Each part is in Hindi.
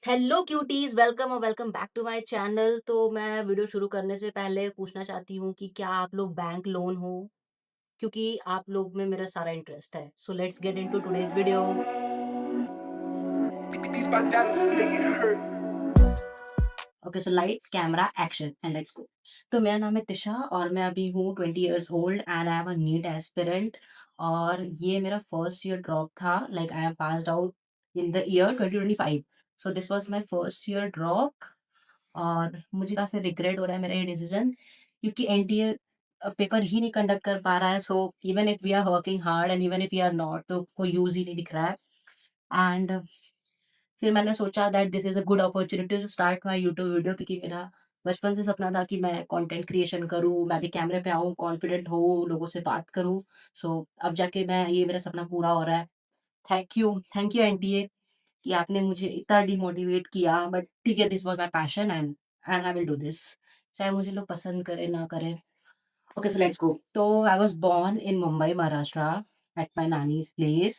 हेलो क्यूटीज, वेलकम और welcome back to my channel. तो मैं वीडियो शुरू करने से पहले पूछना चाहती हूँ कि क्या आप लोग बैंक लोन हो, क्योंकि आप लोग में मेरा सारा इंटरेस्ट है। So let's get into today's video. Beats by Dallas make it hurt. Okay, so light camera action and let's go. तो मेरा नाम है तिशा और मैं अभी हूँ 20 years old and I am a NEET aspirant. और ये मेरा फर्स्ट ईयर ड्रॉप था। Like I am passed out in the year 2025। So this was my first year drop. और मुझे काफ़ी रिग्रेट हो रहा है मेरा ये डिसीजन, क्योंकि एनटीए पेपर ही नहीं कंडक्ट कर पा रहा है। So even if we are working hard and even if we are not, तो कोई यूज़ ही नहीं दिख रहा है। एंड फिर मैंने सोचा that this is a good opportunity to start my YouTube video, क्योंकि मेरा बचपन से सपना था कि मैं कंटेंट क्रिएशन करूँ, मैं भी कैमरे पे आऊँ, कॉन्फिडेंट हूँ, लोगों से बात करूँ। सो अब जाके मैं ये मेरा सपना पूरा हो रहा है। थैंक यू एनटीए कि आपने मुझे इतना डिमोटिवेट किया, बट ठीक है, this was my passion and I will do this. चाहे मुझे लोग पसंद करें, ना करें। Okay, so let's go. So I was born in Mumbai, Maharashtra, at my nanny's place,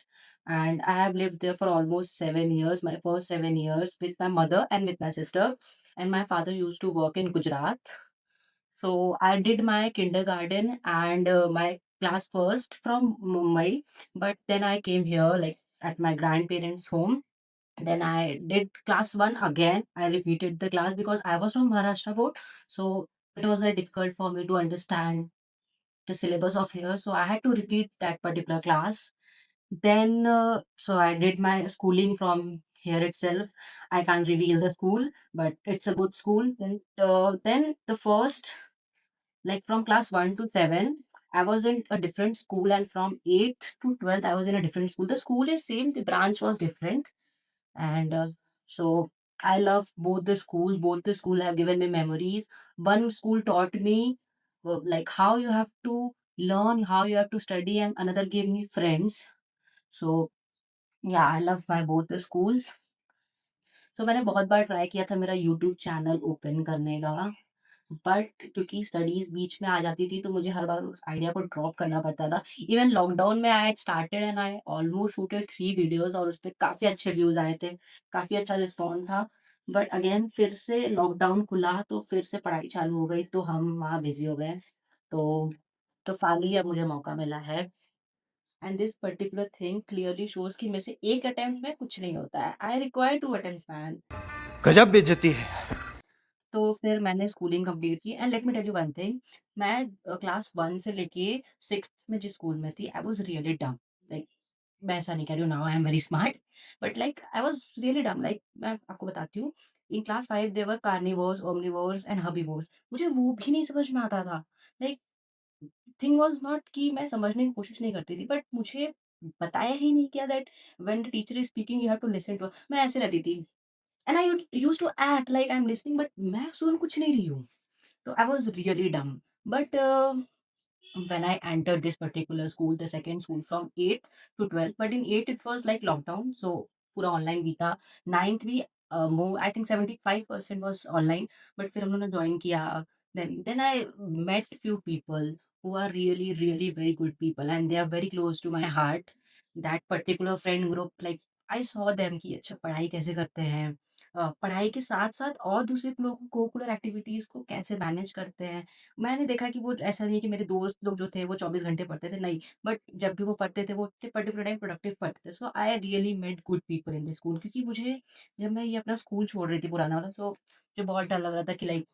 and I have lived there for almost 7 years. My first 7 years with my mother and with my sister, and my father used to work in Gujarat. So I did my kindergarten and my class first from Mumbai, but then I came here like at my grandparents' home. Then I did class one again. I repeated the class because I was from Maharashtra board, so it was very difficult for me to understand the syllabus of here, so I had to repeat that particular class. Then, so I did my schooling from here itself. I can't reveal the school, but it's a good school. Then the first, like from class 1 to 7, I was in a different school, and from 8 to 12, I was in a different school. The school is same, the branch was different, and so I love both the schools. Both the school have given me memories. One school taught me like how you have to learn, how you have to study, and another gave me friends. So yeah, I love my both the schools. So मैंने बहुत बार ट्राई किया था मेरा यूट्यूब चैनल ओपन करने का, बट क्योंकि स्टडीज़ बीच में आ जाती थी, तो मुझे हर बार उस आइडिया को ड्रॉप करना पड़ता था। इवन लॉकडाउन में I had started and I almost shooted 3 videos और उसपे काफ़ी अच्छे व्यूज़ आए थे, काफ़ी अच्छा रिस्पॉन्स था। बट अगेन फिर से लॉकडाउन खुला, तो फिर से पढ़ाई चालू हो गई, तो हम वहाँ बिज़ी हो गए। तो फाइनली अब मुझे मौका मिला है, and this particular thing clearly shows कि मेरे से एक अटेम्प्ट में कुछ नहीं होता है। I require 2 attempts man. गजब बेइज्जती है। तो फिर मैंने स्कूलिंग कंप्लीट की and let me tell you one thing. मैं क्लास 1 से लेके 6th में जिस स्कूल में थी, I was really dumb. Like मैं ऐसा नहीं कह रही हूँ, now I am very smart, but like I was really dumb. Like मैं आपको बताती हूँ, in class 5 there were carnivores, omnivores and herbivores. मुझे वो भी नहीं समझ में आता था। लाइक थिंग वाज़ नॉट कि मैं समझने की कोशिश नहीं करती थी, बट मुझे बताया ही नहीं गया that when the teacher is speaking you have to listen to. मैं ऐसे रहती थी and I used to act like I am listening, but मैं सुन कुछ नहीं रही हूँ। So I was really dumb. But when I entered this particular school, the second school from 8th to 12th, but in 8th it was like lockdown, so पूरा online भी था। 9th भी more, I think 75% was online, but फिर हम लोगों ने join किया। Then I met few people who are really very good people and they are very close to my heart. That particular friend group, like I saw them कि अच्छा पढ़ाई कैसे करते हैं, पढ़ाई के साथ-साथ और दूसरे लोग कोकुलर एक्टिविटीज़ को कैसे मैनेज करते हैं। मैंने देखा कि वो ऐसा नहीं है कि मेरे दोस्त लोग जो थे वो 24 घंटे पढ़ते थे, नहीं। बट जब भी वो पढ़ते थे, वो उतने पर्टिकुलर टाइम प्रोडक्टिव पढ़ते थे। So I really met good people in the school, क्योंकि मुझे जब मैं ये अपना स्कूल छोड़ रही थी पुराना वाला, तो मुझे बहुत डर लग रहा था कि लाइक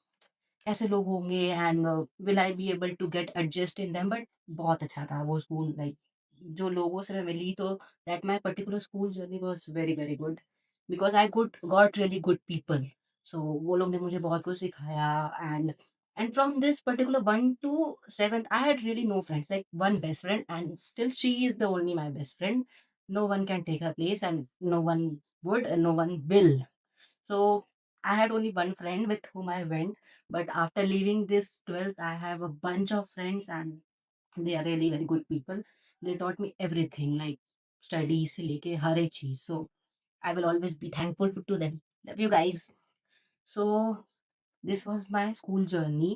ऐसे लोग होंगे and will I be able to get adjust in them, but बहुत अच्छा था वो स्कूल। लाइक जो लोगों से मैं मिली, तो that my particular school journey was very good, because I good got really good people. So वो लोग ने मुझे बहुत कुछ सिखाया। And from this particular 1 to 7th I had really no friends, like one best friend and still she is the only my best friend. No one can take her place and no one would and no one will. So I had only one friend with whom I went, but after leaving this 12th, I have a bunch of friends and they are really very good people. They taught me everything, like studies से लेके हर एक चीज़. So I will always be thankful to them. Love you guys. So this was my school journey.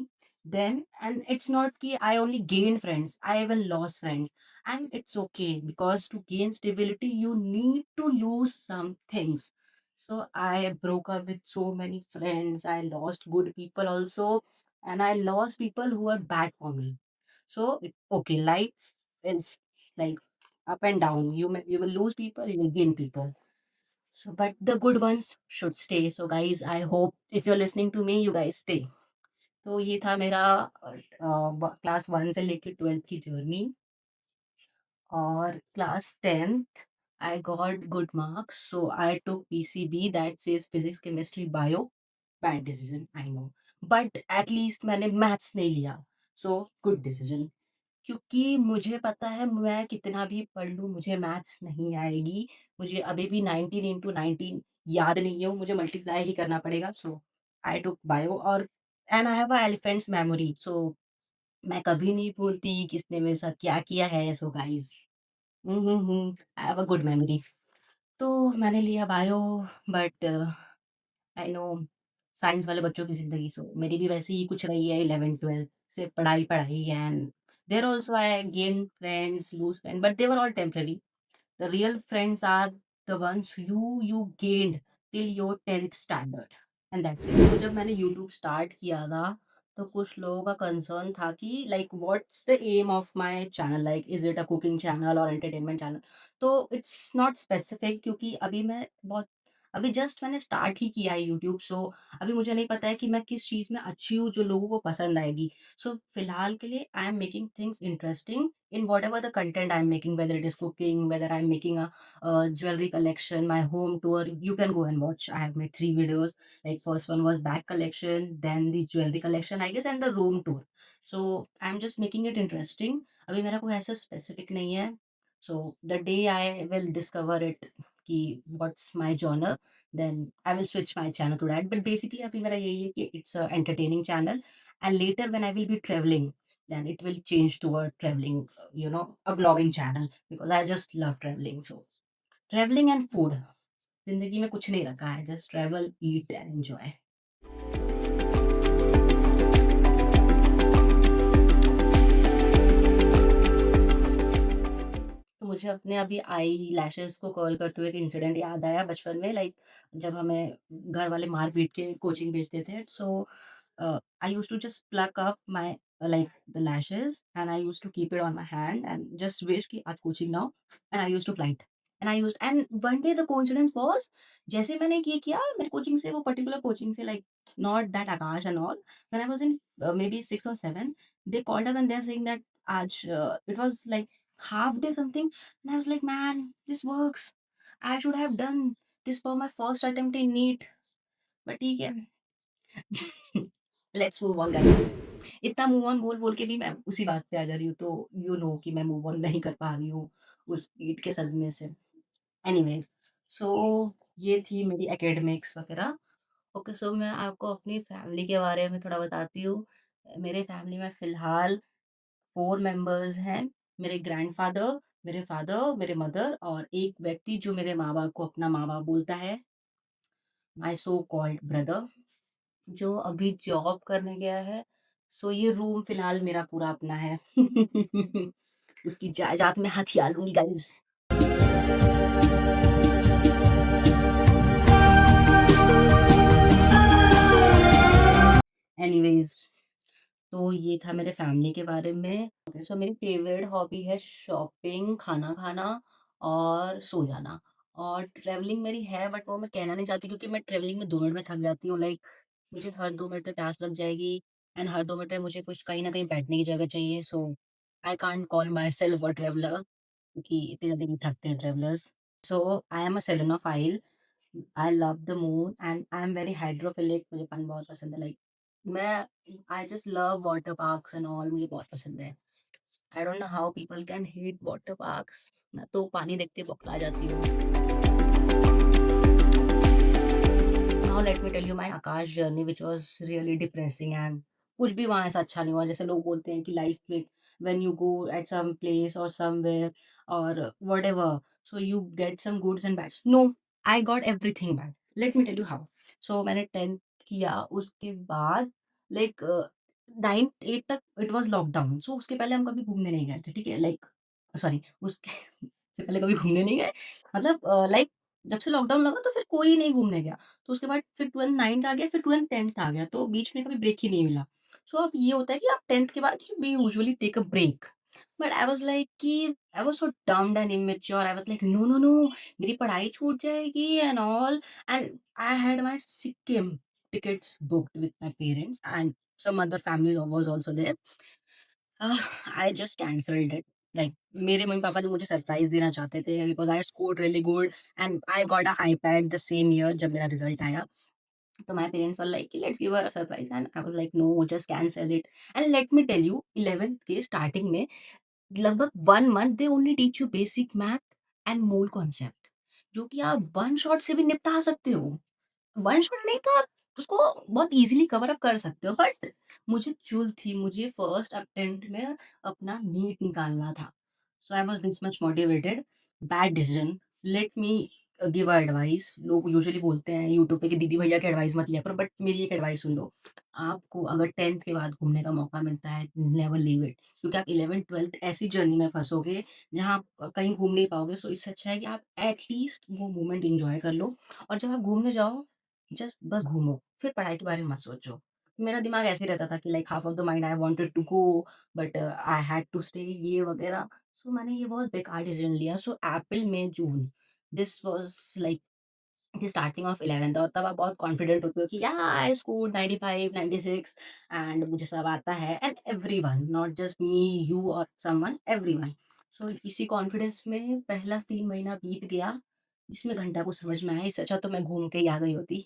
Then, and it's not कि I only gained friends, I even lost friends. And it's okay, because to gain stability, you need to lose some things. So I broke up with so many friends. I lost good people also, and I lost people who were bad for me. So okay, life is like up and down. You will lose people, you will gain people. So, but the good ones should stay. So, guys, I hope if you're listening to me, you guys stay. तो ये था मेरा क्लास 1 से लेके 12th की जर्नी। और class 10th I got good marks, so I took PCB, that says physics, chemistry, bio. Bad decision, I know, but at least मैंने मैथ्स नहीं लिया, so good decision। क्योंकि मुझे पता है मैं कितना भी पढ़ लूँ मुझे मैथ्स नहीं आएगी। मुझे अभी भी 19 इंटू 19 याद नहीं है, वो मुझे मल्टीप्लाई ही करना पड़ेगा। सो आई टूक बायो और and I have a elephant's memory, so मैं कभी नहीं भूलती किसने मेरे साथ क्या किया है। So guys, I have a good memory. तो मैंने लिया bio, but I know science वाले बच्चों की ज़िंदगी, सो मेरी भी वैसे ही कुछ रही है 11th-12th से पढ़ाई and there also I gained friends, loose friend, but they were all temporary. The real friends are the ones you gained till your 10th standard and that's it। तो जब मैंने यूट्यूब स्टार्ट किया था, तो कुछ लोगों का कंसर्न था कि like what's the aim of my channel, like is it a cooking channel और एंटरटेनमेंट चैनल? तो इट्स नॉट स्पेसिफिक, क्योंकि अभी जस्ट मैंने स्टार्ट ही किया है यूट्यूब, सो अभी मुझे नहीं पता है कि मैं किस चीज़ में अच्छी हूँ जो लोगों को पसंद आएगी। सो फिलहाल के लिए I am making things interesting in whatever the content I'm making, whether it is cooking, whether I'm making a jewelry collection, my home tour, you can go and watch. I have made 3 videos. Like first one was bag collection, then the jewelry collection, I guess, and the room tour. So I'm just making it interesting. अभी मेरा कोई ऐसा specific नहीं है. So the day I will discover it कि what's my genre, then I will switch my channel to that. But basically अभी मेरा यही है कि it's a entertaining channel, and later when I will be traveling, then it will change to a traveling, a vlogging channel, because I just love traveling. So traveling and food, जिंदगी में कुछ नहीं रखा है, just travel, eat and enjoy। तो मुझे अपने अभी आई लैशेज़ को कर्ल करते हुए एक इंसिडेंट याद आया बचपन में, लाइक जब हमें घर वाले मार-पीट के कोचिंग भेजते थे। So I used to just pluck up my like the lashes and I used to keep it on my hand and just wish कि आज कोचिंग ना हो, and I used to fly it. And one day the coincidence was, जैसे मैंने ये किया मेरे कोचिंग से, वो पर्टिकुलर कोचिंग से, like not that Aakash and all, when I was in maybe 6th or 7th, they called up and they're saying that आज it was like half day something, and I was like, man, this works, I should have done this for my first attempt in NEET, but ठीक है। Let's move on guys. इतना मूव ऑन बोल बोल के भी मैं उसी बात पे आ जा रही हूँ, तो यू नो कि मैं मूव ऑन नहीं कर पा रही हूँ उस नीट के सदमे से। एनीवेज, सो ये थी मेरी एकेडमिक्स वगैरह। ओके, सो मैं आपको अपनी फैमिली के बारे में थोड़ा बताती हूँ। मेरे फैमिली में फिलहाल 4 मेंबर्स हैं। मेरे ग्रैंडफ़ादर, मेरे फ़ादर, मेरे मदर और एक व्यक्ति जो मेरे माँ-बाप को अपना माँ-बाप बोलता है, माय सो कॉल्ड ब्रदर, जो अभी जॉब करने गया है। सो ये रूम फिलहाल मेरा पूरा अपना है। उसकी जायदाद मैं हथिया लूँगी गाइज़। एनीवेज़, तो ये था मेरे फैमिली के बारे में। ओके, सो मेरी फेवरेट हॉबी है शॉपिंग, खाना खाना और सो जाना। और ट्रैवलिंग मेरी है, बट वो मैं कहना नहीं चाहती, क्योंकि मैं ट्रैवलिंग में 2 मिनट में थक जाती हूँ। लाइक मुझे हर 2 मिनट में प्यास लग जाएगी, एंड हर 2 मिनट में मुझे कुछ कहीं न कहीं बैठने की जगह चाहिए। So I can't call myself a traveller, क्योंकि इतनी जल्दी नहीं थकते हैं travellers. So I am a selenophile. I love the moon and I am very hydrophilic, मुझे पानी बहुत पसंद है। लाइक मैं I just love water parks and all, मुझे बहुत पसंद है। I don't know how people can hate water parks, मैं तो पानी देखते ही बौखला जाती हूँ। Now late me tell you my Aakash journey which was really depressing, and कुछ भी वहाँ ऐसा अच्छा नहीं हुआ। जैसे लोग बोलते हैं कि लाइफ में when you go at some place और समवेयर और whatever, so you get some goods and bads. No, I got everything bad. Let me tell you how. So मैंने 10th किया, उसके बाद लाइक 9th 8th तक इट वाज़ लॉकडाउन। सो उसके पहले हम कभी घूमने नहीं गए थे, ठीक है? लाइक सॉरी, उसके से पहले कभी घूमने नहीं गए, मतलब लाइक जब से लॉकडाउन लगा तो फिर कोई नहीं घूमने गया। तो उसके बाद फिर 12th 9th आ गया, फिर 12th 10th आ गया, तो बीच में कभी ब्रेक ही नहीं मिला। सो अब ये होता है कि आप 10th के बाद we usually take a break. But I was like कि I was so dumb and immature, I was like no, no, no, मेरी पढ़ाई छूट जाएगी and all, and I had my Sikkim tickets booked with my parents and some other family was also there. I just cancelled it. Like मेरे मम्मी-पापा ने मुझे सरप्राइज़ देना चाहते थे because I scored really good and I got a iPad the same year जब मेरा रिज़ल्ट आया। तो माय पेरेंट्स वर लाइक कि let's give her a surprise and I was like no just cancel it. And let me tell you 11th के स्टार्टिंग में लगभग 1 month they only teach you basic math and mole concept, जो कि आप वन शॉट से भी निपटा सकते हो। वन शॉट नहीं तो आप उसको बहुत ईज़िली कवर अप कर सकते हो, बट मुझे चुल थी, मुझे फर्स्ट अटेम्प्ट में अपना नीट निकालना था। So I was this much motivated, bad decision, let me give a advice. लोग यूजुअली बोलते हैं यूट्यूब पे कि दीदी भैया की एडवाइस मत लिया करो, बट मेरी एक एडवाइस सुन लो। आपको अगर 10th के बाद घूमने का मौका मिलता है, नेवर लीव इट, क्योंकि आप 11th-12th ऐसी जर्नी में फँसोगे, जहाँ आप कहीं घूम नहीं पाओगे। सो इससे अच्छा है कि आप एट लीस्ट वो मोमेंट एन्जॉय कर लो, और जब आप घूमने जाओ जस्ट बस घूमो, फिर पढ़ाई के बारे में मत सोचो। मेरा दिमाग ऐसे ही रहता था कि like half of the mind I wanted to go, but I had to stay ये वगैरह। सो मैंने ये बहुत बेकार डिसीजन लिया। So April, May, June, this was like the starting of 11th, और तब आप बहुत कॉन्फिडेंट होते हो कि या आई स्कोर्ड 95, 96 एंड मुझे सब आता है, and everyone, not just me, you और समवन, एवरीवन। सो इसी कॉन्फिडेंस में पहला 3 महीना बीत गया, जिसमें घंटा को समझ में आया, इससे अच्छा तो मैं घूम के ही आ गई होती।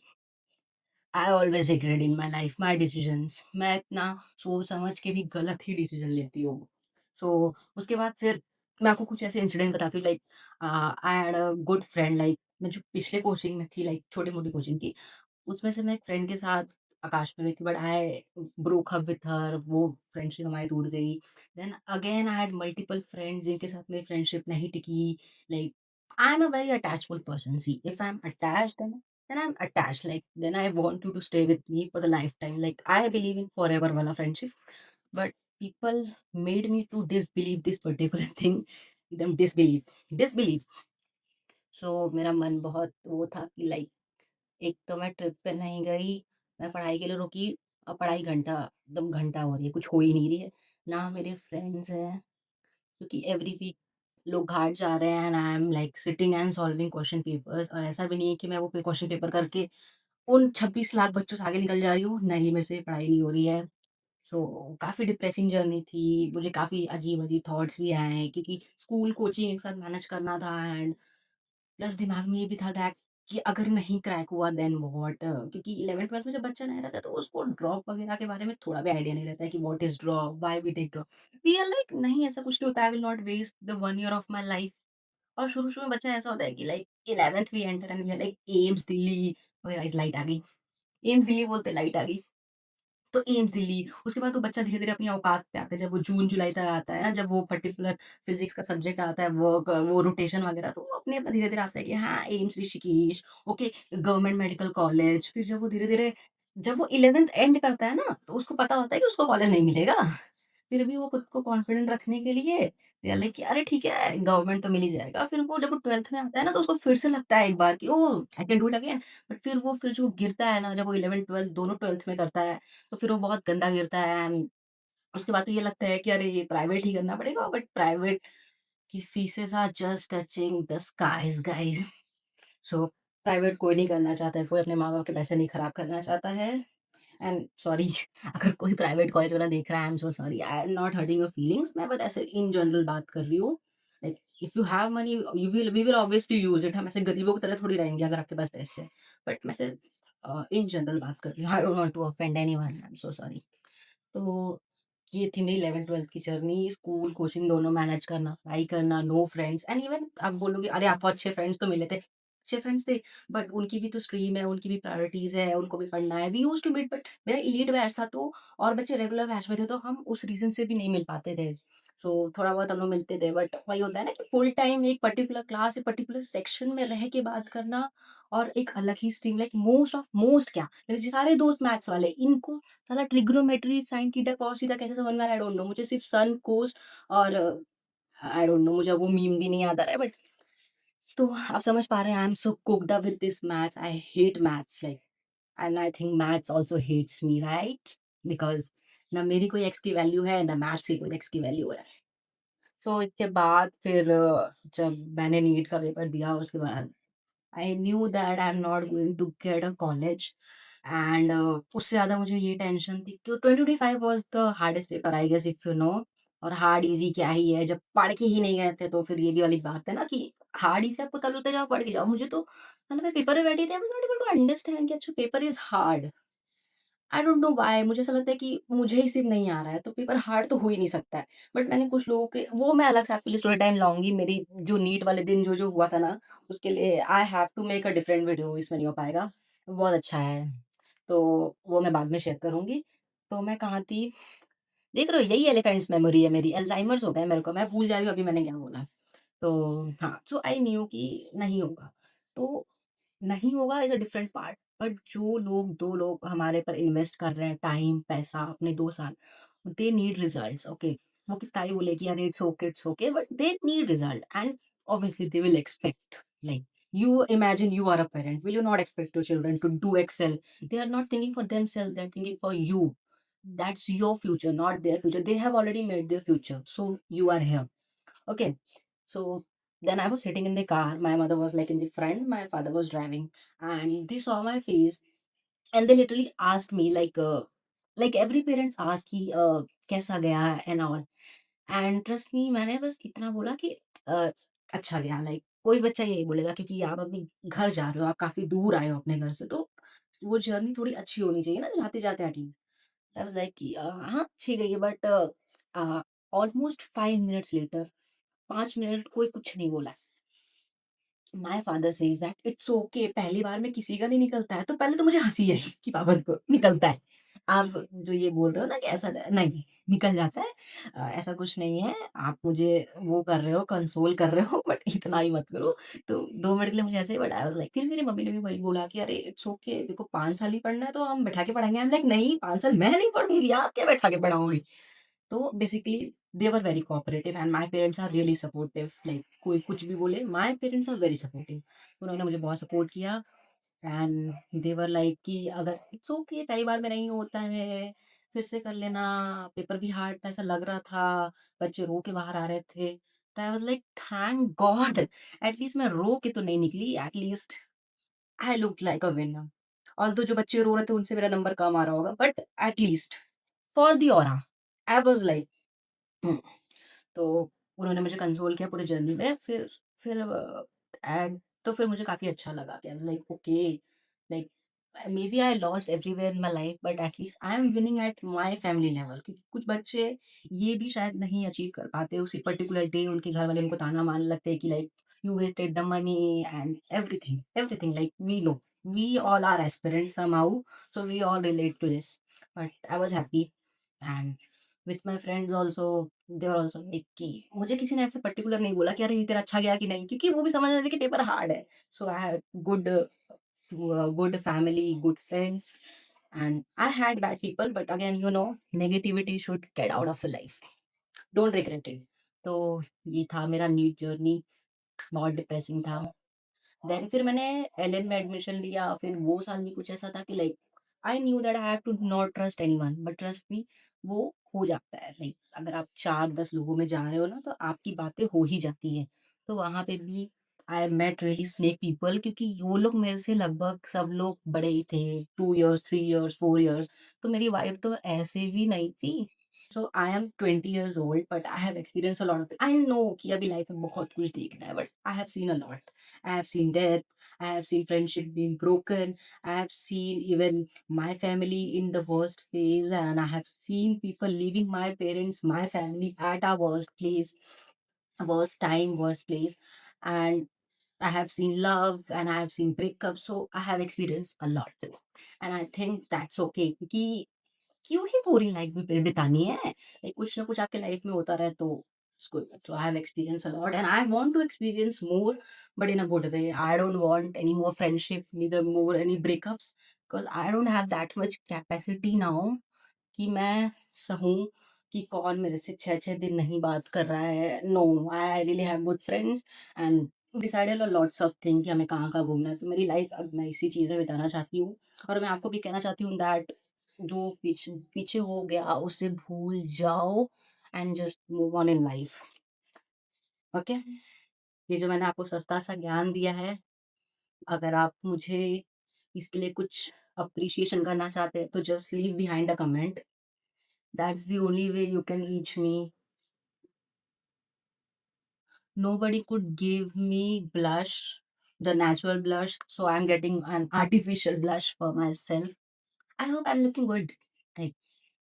I always regret in my life my decisions. मैं इतना सोच समझ के भी गलत ही डिसीजन लेती हूँ। सो उसके बाद फिर मैं आपको कुछ ऐसे इंसिडेंट बताती हूँ, like I had a good friend, like मैं जो पिछले कोचिंग में थी, लाइक छोटी-मोटी कोचिंग थी, उसमें से मैं एक फ्रेंड के साथ आकाश में गई थी, but I broke up with her, वो फ्रेंडशिप हमारी टूट गई। Then again I had multiple friends जिनके साथ मेरी फ्रेंडशिप नहीं टिकी। Like I am a very attachable person, see if I am attached then I'm attached. Like then I want you to stay with me for the lifetime. Like I believe in forever wala friendship, but people made me to disbelieve this particular thing. Them disbelief. So मेरा मन बहुत वो था कि लाइक एक तो मैं ट्रिप पे नहीं गई, मैं पढ़ाई के लिए रुकी, और पढ़ाई घंटा एकदम घंटा हो रही है, कुछ हो ही नहीं रही है। ना मेरे फ्रेंड्स हैं, क्योंकि एवरी वीक लोग घाट जा रहे हैं and I am like sitting and solving question papers, और ऐसा भी नहीं है कि मैं वो क्वेश्चन पेपर करके उन 26 लाख बच्चों से आगे निकल जा रही हूँ, नहीं मेरे से पढ़ाई नहीं हो रही है। सो काफ़ी डिप्रेसिंग जर्नी थी, मुझे काफ़ी अजीब-अजीब थॉट्स भी आए हैं, क्योंकि स्कूल, कोचिंग एक साथ मैनेज करना था, एंड प्लस दिमाग में ये भी था दैट कि अगर नहीं क्रैक हुआ देन व्हाट? क्योंकि 11th-12th में जब बच्चा नया रहता है तो उसको ड्रॉप वगैरह के बारे में थोड़ा भी आइडिया नहीं रहता है कि what is drop? Why we take drop? We are like नहीं, ऐसा कुछ नहीं होता, I will not waste the 1 year of my life. और शुरू-शुरू में बच्चा ऐसा होता है कि like 11th we enter and we are like AIIMS Delhi, oh guys light आ गई। एम्स दिल्ली बोलते लाइट आ गई। तो एम्स दिल्ली, उसके बाद वो बच्चा धीरे-धीरे अपनी औकात पे आता है, जब वो जून-जुलाई तक आता है ना, जब वो पर्टिकुलर फिज़िक्स का सब्जेक्ट आता है, वो रोटेशन वगैरह, तो वो अपने आप धीरे-धीरे आता है कि हाँ, AIIMS Rishikesh, okay, government medical college. फिर जब वो धीरे-धीरे, जब वो 11th एंड करता है ना, तो उसको पता होता है कि उसको कॉलेज नहीं मिलेगा। फिर भी वो खुद को कॉन्फिडेंट रखने के लिए दे आर लाइक कि अरे ठीक है, गवर्नमेंट तो मिल ही जाएगा। फिर वो जब वो 12th में आता है ना, तो उसको फिर से लगता है एक बार कि oh! I can do it again. But फिर वो फिर जो गिरता है ना, जब वो 11th-12th दोनों 12th में करता है, तो फिर वो बहुत गंदा गिरता है, एंड उसके बाद तो ये लगता है कि अरे ये प्राइवेट ही करना पड़ेगा, बट प्राइवेट की fees are just touching the skies guys. So private कोई नहीं करना चाहता है, कोई अपने माँ-बाप के पैसे नहीं खराब करना चाहता है। एंड सॉरी अगर कोई प्राइवेट कॉलेज वाला देख रहा है, I am so sorry, I am not hurting your feelings, मैं बस ऐसे इन जनरल बात कर रही हूँ। Like if you have money you will we will obviously use it. हम ऐसे गरीबों की तरह थोड़ी रहेंगे अगर आपके पास पैसे हैं। बट मैं सिर्फ इन जनरल बात कर रही हूँ, I don't want to offend anyone, I am so sorry. तो ये थी मेरी 11th-12th की जर्नी, स्कूल, कोचिंग दोनों मैनेज करना, पढ़ाई करना, नो फ्रेंड्स, एंड इवन आप बोलोगे अरे आपको अच्छे फ्रेंड्स तो मिले थे। अच्छे फ्रेंड्स थे, बट उनकी भी तो स्ट्रीम है, उनकी भी प्रायोरिटीज़ है, उनको भी पढ़ना है। We used to meet, but मेरा एलीट बैच था, तो और बच्चे रेगुलर बैच में थे, तो हम उस रीज़न से भी नहीं मिल पाते थे। सो थोड़ा बहुत हम लोग मिलते थे, बट वही होता है ना कि फुल टाइम एक पर्टिकुलर क्लास, एक पर्टिकुलर सेक्शन में रह के बात करना, और एक अलग ही स्ट्रीम, लाइक मोस्ट क्या, मेरे सारे दोस्त मैथ्स वाले, इनको साला trigonometry, sine theta, cos theta कैसे समझ में आ रहा है, आई डोंट नो। मुझे सिर्फ सन, कोस और आई डोंट नो, मुझे वो मीम भी नहीं याद आ रहा है, बट तो आप समझ पा रहे हैं, I am so cooked up with this maths, I hate maths like, and I think maths also hates me, right? Because ना मेरी कोई एक्स की वैल्यू है, ना मैथ्स की कोई एक्स की वैल्यू है। सो इसके बाद फिर जब मैंने नीट का पेपर दिया उसके बाद I knew that I am not going to get a college, and उससे ज़्यादा मुझे ये टेंशन थी कि 2025 was the hardest paper I guess if you know. और हार्ड ईज़ी क्या ही है, जब पढ़ के ही नहीं गए थे तो फिर ये भी वाली बात है ना कि हार्ड ही से आपको तब लगता है जब आप पढ़ के जाओ। मुझे तो मतलब मैं पेपर में बैठी थी, I was not able to understand कि अच्छा paper is hard. I don't know why मुझे ऐसा लगता है कि मुझे ही सिर्फ नहीं आ रहा है, तो पेपर हार्ड तो हो ही नहीं सकता है। बट मैंने कुछ लोगों के वो मैं अलग से एक्चुअली स्टोरी टाइम लाऊँगी, मेरी जो नीट वाले दिन जो हुआ था ना, उसके लिए I have to make a different video, इसमें नहीं हो पाएगा। बहुत अच्छा है, तो वो मैं बाद में शेयर करूँगी। तो मैं कहाँ थी? देख रहे हो यही एलिफेंट्स मेमोरी है मेरी, अल्ज़ाइमर्स हो गया है मेरे को, मैं भूल जा रही हूँ अभी मैंने क्या बोला। तो हाँ, सो आई न्यू कि नहीं होगा। तो नहीं होगा is a different part, but जो लोग 2 लोग हमारे पर इन्वेस्ट कर रहे हैं टाइम, पैसा अपने 2 साल, दे नीड रिजल्ट्स, ओके? वो कितना ही बोले कि अरे it's okay, but they need result and obviously they will expect like you imagine you are a parent, will you not expect your children to do excel? They are not thinking for themselves, they're thinking for you. That's your future, not their future. They have already made their future, so you are here. Okay. So then I was sitting in the car. My mother was like in the front, my father was driving, and they saw my face and they literally asked me like every parents ask कि कैसा गया and all. And trust me मैंने बस इतना बोला कि अ, अच्छा गया, लाइक कोई बच्चा यही बोलेगा क्योंकि आप अभी घर जा रहे हो, आप काफ़ी दूर आए हो अपने घर से, तो वो जर्नी थोड़ी अच्छी होनी चाहिए ना जाते-जाते एटलीस्ट। आई वाज़ लाइक कि हाँ, अच्छी गई है but almost 5 minutes later 5 minute कोई कुछ नहीं बोला। My father says that it's okay, पहली बार में किसी का नहीं निकलता है, तो पहले तो मुझे हँसी आई कि पापा को निकलता है। आप जो ये बोल रहे हो ना कि ऐसा नहीं, निकल जाता है। ऐसा कुछ नहीं है, आप मुझे वो कर रहे हो, कंसोल कर रहे हो बट इतना ही मत करो। तो 2 मिनट के लिए मुझे ऐसे ही बट आई वाज़ लाइक फिर मेरी मम्मी ने भी वही बोला कि अरे इट्स ओके, देखो 5 साल ही पढ़ना है तो हम बैठा के पढ़ाएँगे। आई एम लाइक नहीं 5 साल मैं नहीं पढ़ूँगी, आप क्या बैठा के पढ़ाओगे? तो basically they were very cooperative and my parents are really supportive, like कोई कुछ भी बोले my parents are very supportive. उन्होंने मुझे बहुत सपोर्ट किया एंड दे वर लाइक कि अगर इट्स ओके पहली बार में नहीं होता है, फिर से कर लेना, पेपर भी हार्ड था ऐसा लग रहा था, बच्चे रो के बाहर आ रहे थे। तो आई was like thank God at least मैं रो के तो नहीं निकली, at least I looked like a winner. Although जो बच्चे रो रहे थे उनसे मेरा नंबर कम आ रहा होगा but at least for the aura I was like तो उन्होंने मुझे कंसोल किया पूरे जर्नी में। फिर एंड तो फिर मुझे काफ़ी अच्छा लगा कि I was like okay, like maybe I lost everywhere in my life but at least I am winning at my family level, क्योंकि कुछ बच्चे ये भी शायद नहीं अचीव कर पाते उसी पर्टिकुलर डे, उनके घर वाले उनको ताना मारने लगते हैं कि like you wasted the money and everything like we know we all are aspirants somehow, so we all relate to this. But I was happy and with my friends also, they are also like कि मुझे किसी ने ऐसे पर्टिकुलर नहीं बोला कि अरे ये तेरा अच्छा गया कि नहीं, क्योंकि वो भी समझ रहे थे कि पेपर हार्ड है। So I had good good family, good friends and I had bad people but again you know negativity should get out of your life, don't regret it. तो ये था मेरा नीट जर्नी, बहुत डिप्रेसिंग था। देन फिर मैंने एलएन में एडमिशन लिया, फिर वो साल भी कुछ ऐसा था कि like I knew that I have to not trust anyone but trust me, वो हो जाता है। लाइक अगर आप 4-10 लोगों में जा रहे हो ना तो आपकी बातें हो ही जाती हैं। तो वहाँ पे भी I met really snake people, क्योंकि वो लोग मेरे से लगभग सब लोग बड़े ही थे, 2 इयर्स, 3 इयर्स, 4 इयर्स, तो मेरी वाइब तो ऐसे भी नहीं थी। So I am 20 years old but I have experience a lot of, I know कि अभी लाइफ में बहुत कुछ देखना है but I have seen a lot. I have seen death. I have seen friendship being broken. I have seen even my family in the worst phase, and I have seen people leaving my parents, my family at a worst place, worst time, worst place. And I have seen love and I have seen breakups. So I have experienced a lot. And I think that's okay. क्योंकि क्यों ही पूरी लाइफ भी बितानी है? लाइक कुछ ना कुछ आपके लाइफ में होता रहे तो it's good. So I have experience a lot and I want to experience more but in a good way. I don't want any more friendship, neither more any breakups, because I don't have that much capacity now कि मैं सहूँ कि कौन मेरे से 6-6 दिन नहीं बात कर रहा है। No, I really have good friends and decided lots of thing कि हमें कहाँ-कहाँ घूमना है। तो मेरी लाइफ अब मैं इसी चीज़ में बिताना चाहती हूँ और मैं आपको भी कहना चाहती हूँ दैट जो पीछे पीछे हो गया उसे भूल जाओ and just move on in life. Okay? ये जो मैंने आपको सस्ता-सा ज्ञान दिया है, अगर आप मुझे इसके लिए कुछ एप्रिशिएशन करना चाहते हैं तो just leave behind a comment. That's the only way you can reach me. Nobody could give me blush, the natural blush, so I'm getting an artificial blush for myself. I hope I'm looking good. Like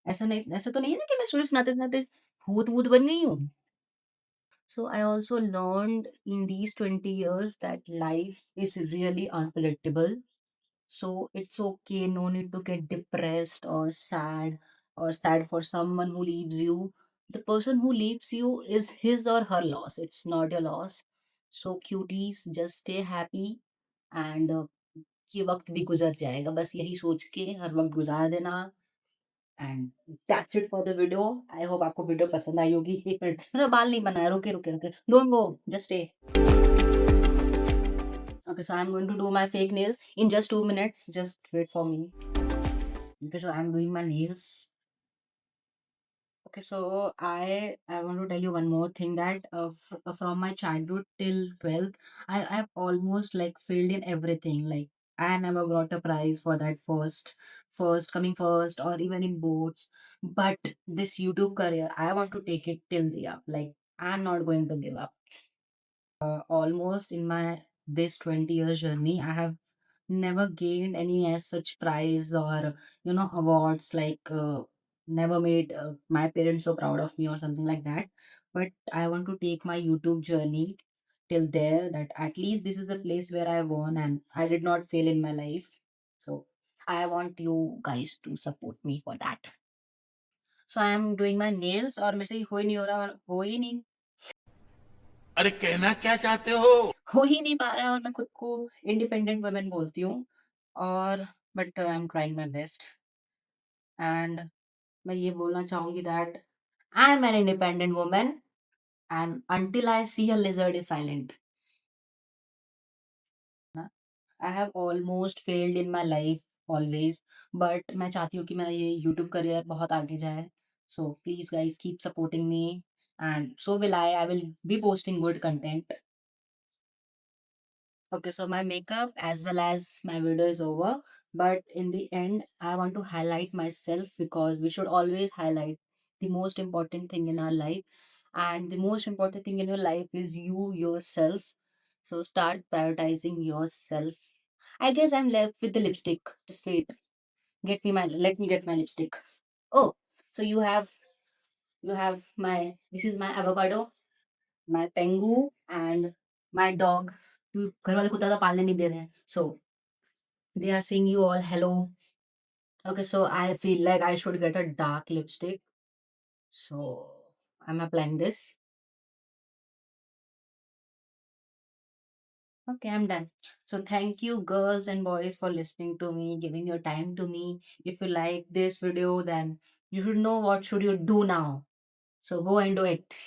ऐसा तो नहीं है ना कि मैं सूरज नाते-नाते भूत-वूत बन गई हूँ। So I also learned in these 20 years that life is really unpredictable. So it's okay, no need to get depressed or sad for someone who leaves you. The person who leaves you is his or her loss. It's not your loss. So cuties, just stay happy and ये वक्त भी गुजर जाएगा बस यही सोच के हर वक्त गुजार देना and that's it for the video. I hope आपको वीडियो पसंद आई होगी। एक मिनट मेरा बाल नहीं बनाया, रुके रुके रुके, don't go, just stay. Okay, so I'm going to do my fake nails in just 2 minutes. Just wait for me. Okay, so I'm doing my nails. Okay, so I want to tell you one more thing that from my childhood till 12th, I've almost like failed in everything. Like I never got a prize for that first coming first or even in boards. But this YouTube career, I want to take it till the up. Like I'm not going to give up. Almost in my this 20 years journey, I have never gained any as such prize or awards like never made my parents so proud of me or something like that. But I want to take my YouTube journey till there, that at least this is the place where I won and I did not fail in my life. So I want you guys to support me for that. So I am doing my nails और मेरे से हो ही नहीं हो रहा और हो ही नहीं अरे कहना क्या चाहते हो? हो ही नहीं पा रहा है और मैं खुद को इंडिपेंडेंट वुमन बोलती हूँ और but I am trying my best and मैं ये बोलना चाहूंगी that I am an independent woman and until I see a lizard is silent. I have almost failed in my life always, but मैं चाहती हूँ कि मेरा ये यूट्यूब करियर बहुत आगे जाए। So please guys keep supporting me and so will I will be posting good content. Okay, so my makeup as well as my video is over. But in the end, I want to highlight myself because we should always highlight the most important thing in our life. And the most important thing in your life is you yourself. So start prioritizing yourself. I guess I'm left with the lipstick. Just wait. Let me get my lipstick. Oh, so you have my this is my avocado, my pengu and my dog. क्योंकि घर वाले कुत्ता तो पालने नहीं दे रहे हैं, so they are saying you all hello. Okay, so I feel like I should get a dark lipstick, so I'm applying this. Okay, I'm done. So thank you girls and boys for listening to me, giving your time to me. If you like this video, then you should know what should you do now, so go and do it.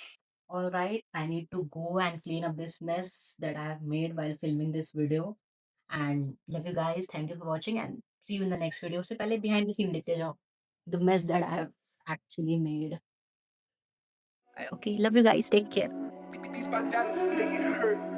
All right, I need to go and clean up this mess that I have made while filming this video. And love you guys. Thank you for watching and see you in the next video. से पहले behind the scene देखते जाओ. The mess that I have actually made. Okay, love you guys. Take care. These my dance make it hurt.